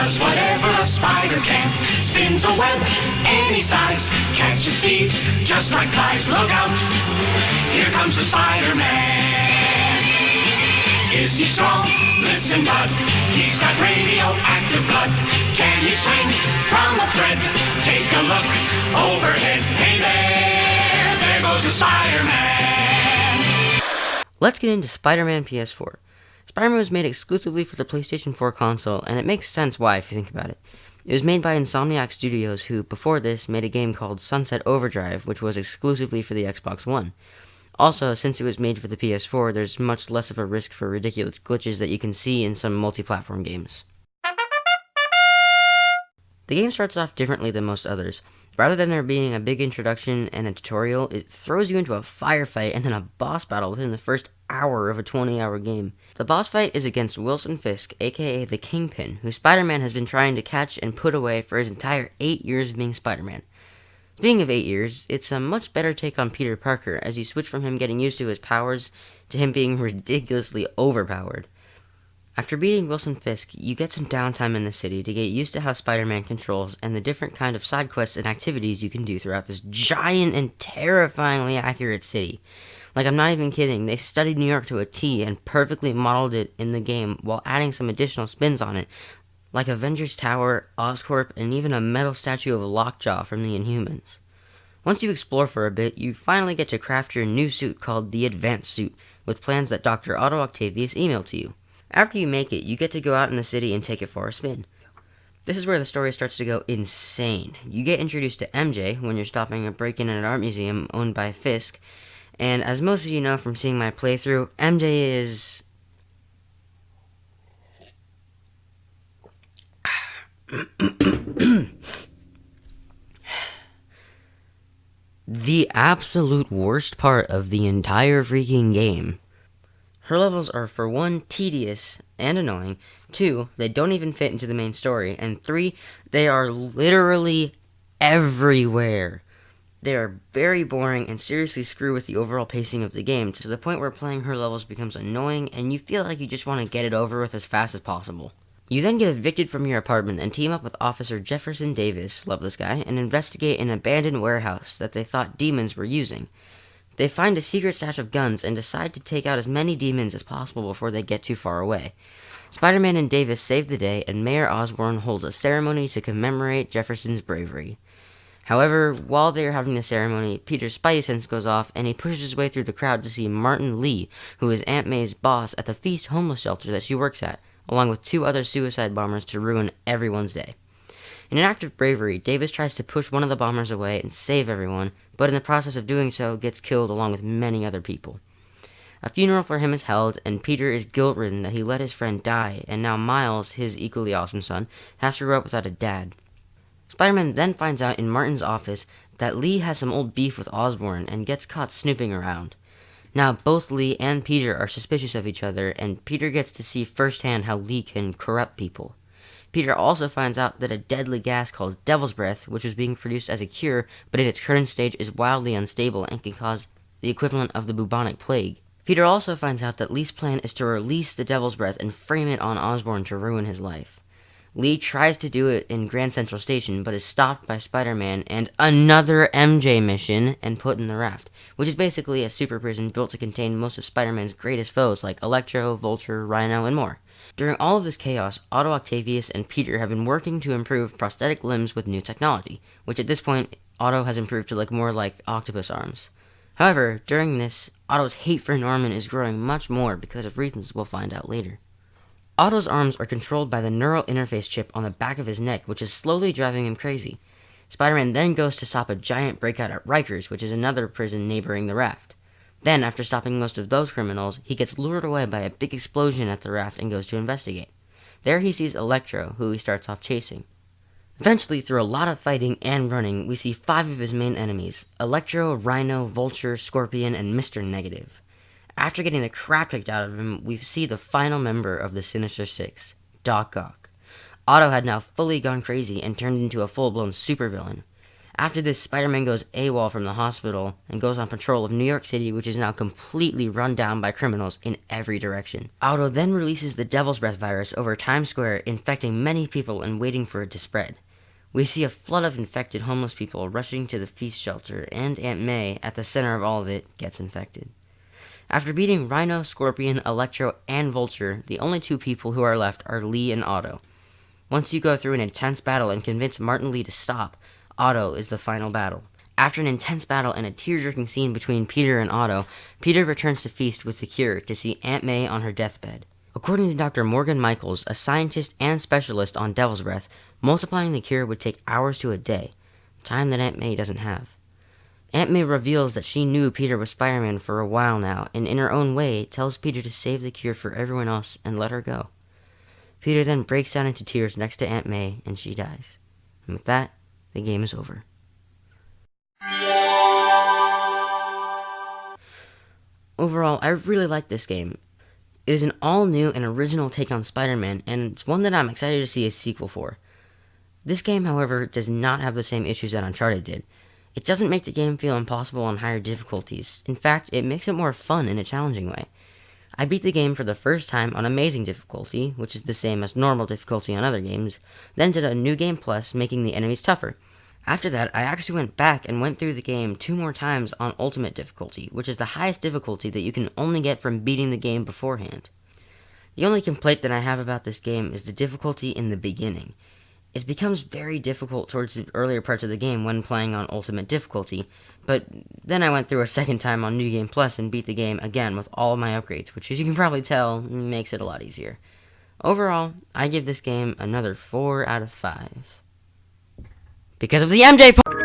does whatever a spider can. Spins a web any size, catches thieves just like flies. Look out, here comes the Spider-Man. Is he strong? Listen, bud, he's got radioactive blood. Can he swing from a thread? Take a look overhead. Hey there goes the Spider-Man. Let's get into Spider-Man PS4. Spider-Man was made exclusively for the PlayStation 4 console, and it makes sense why if you think about it. It was made by Insomniac Studios, who, before this, made a game called Sunset Overdrive, which was exclusively for the Xbox One. Also, since it was made for the PS4, there's much less of a risk for ridiculous glitches that you can see in some multi-platform games. The game starts off differently than most others. Rather than there being a big introduction and a tutorial, it throws you into a firefight and then a boss battle within the first hour of a 20-hour game. The boss fight is against Wilson Fisk, aka the Kingpin, who Spider-Man has been trying to catch and put away for his entire 8 years of being Spider-Man. Speaking of 8 years, it's a much better take on Peter Parker as you switch from him getting used to his powers to him being ridiculously overpowered. After beating Wilson Fisk, you get some downtime in the city to get used to how Spider-Man controls and the different kind of side quests and activities you can do throughout this giant and terrifyingly accurate city. Like, I'm not even kidding, they studied New York to a T and perfectly modeled it in the game while adding some additional spins on it, like Avengers Tower, Oscorp, and even a metal statue of Lockjaw from the Inhumans. Once you explore for a bit, you finally get to craft your new suit called the Advanced Suit, with plans that Dr. Otto Octavius emailed to you. After you make it, you get to go out in the city and take it for a spin. This is where the story starts to go insane. You get introduced to MJ when you're stopping a break-in at an art museum owned by Fisk, and as most of you know from seeing my playthrough, MJ is... the absolute worst part of the entire freaking game. Her levels are, for one, tedious and annoying, 2, they don't even fit into the main story, and 3, they are literally everywhere. They are very boring and seriously screw with the overall pacing of the game, to the point where playing her levels becomes annoying and you feel like you just want to get it over with as fast as possible. You then get evicted from your apartment and team up with Officer Jefferson Davis, love this guy, and investigate an abandoned warehouse that they thought demons were using. They find a secret stash of guns and decide to take out as many demons as possible before they get too far away. Spider-Man and Davis save the day, and Mayor Osborn holds a ceremony to commemorate Jefferson's bravery. However, while they are having the ceremony, Peter's spidey sense goes off, and he pushes his way through the crowd to see Martin Lee, who is Aunt May's boss at the Feast homeless shelter that she works at, along with 2 other suicide bombers to ruin everyone's day. In an act of bravery, Davis tries to push one of the bombers away and save everyone, but in the process of doing so, gets killed along with many other people. A funeral for him is held, and Peter is guilt-ridden that he let his friend die, and now Miles, his equally awesome son, has to grow up without a dad. Spider-Man then finds out in Martin's office that Lee has some old beef with Osborn and gets caught snooping around. Now, both Lee and Peter are suspicious of each other, and Peter gets to see firsthand how Lee can corrupt people. Peter also finds out that a deadly gas called Devil's Breath, which was being produced as a cure, but in its current stage is wildly unstable and can cause the equivalent of the bubonic plague. Peter also finds out that Lee's plan is to release the Devil's Breath and frame it on Osborn to ruin his life. Lee tries to do it in Grand Central Station, but is stopped by Spider-Man and another MJ mission and put in the Raft, which is basically a super prison built to contain most of Spider-Man's greatest foes like Electro, Vulture, Rhino, and more. During all of this chaos, Otto Octavius and Peter have been working to improve prosthetic limbs with new technology, which at this point, Otto has improved to look more like octopus arms. However, during this, Otto's hate for Norman is growing much more because of reasons we'll find out later. Otto's arms are controlled by the neural interface chip on the back of his neck, which is slowly driving him crazy. Spider-Man then goes to stop a giant breakout at Rikers, which is another prison neighboring the Raft. Then, after stopping most of those criminals, he gets lured away by a big explosion at the Raft and goes to investigate. There he sees Electro, who he starts off chasing. Eventually, through a lot of fighting and running, we see 5 of his main enemies: Electro, Rhino, Vulture, Scorpion, and Mr. Negative. After getting the crap kicked out of him, we see the final member of the Sinister Six, Doc Ock. Otto had now fully gone crazy and turned into a full-blown supervillain. After this, Spider-Man goes AWOL from the hospital and goes on patrol of New York City, which is now completely run down by criminals in every direction. Otto then releases the Devil's Breath virus over Times Square, infecting many people and waiting for it to spread. We see a flood of infected homeless people rushing to the feast shelter, and Aunt May, at the center of all of it, gets infected. After beating Rhino, Scorpion, Electro, and Vulture, the only 2 people who are left are Lee and Otto. Once you go through an intense battle and convince Martin Lee to stop, Otto is the final battle. After an intense battle and a tear-jerking scene between Peter and Otto, Peter returns to Feast with the cure to see Aunt May on her deathbed. According to Dr. Morgan Michaels, a scientist and specialist on Devil's Breath, multiplying the cure would take hours to a day, time that Aunt May doesn't have. Aunt May reveals that she knew Peter was Spider-Man for a while now, and in her own way tells Peter to save the cure for everyone else and let her go. Peter then breaks down into tears next to Aunt May, and she dies. And with that, the game is over. Overall, I really like this game. It is an all-new and original take on Spider-Man, and it's one that I'm excited to see a sequel for. This game, however, does not have the same issues that Uncharted did. It doesn't make the game feel impossible on higher difficulties. In fact, it makes it more fun in a challenging way. I beat the game for the first time on Amazing difficulty, which is the same as normal difficulty on other games, then did a New Game Plus, making the enemies tougher. After that, I actually went back and went through the game 2 more times on Ultimate difficulty, which is the highest difficulty that you can only get from beating the game beforehand. The only complaint that I have about this game is the difficulty in the beginning. It becomes very difficult towards the earlier parts of the game when playing on Ultimate difficulty, but then I went through a second time on New Game Plus and beat the game again with all of my upgrades, which, as you can probably tell, makes it a lot easier. Overall, I give this game another 4 out of 5. Because of the MJ part!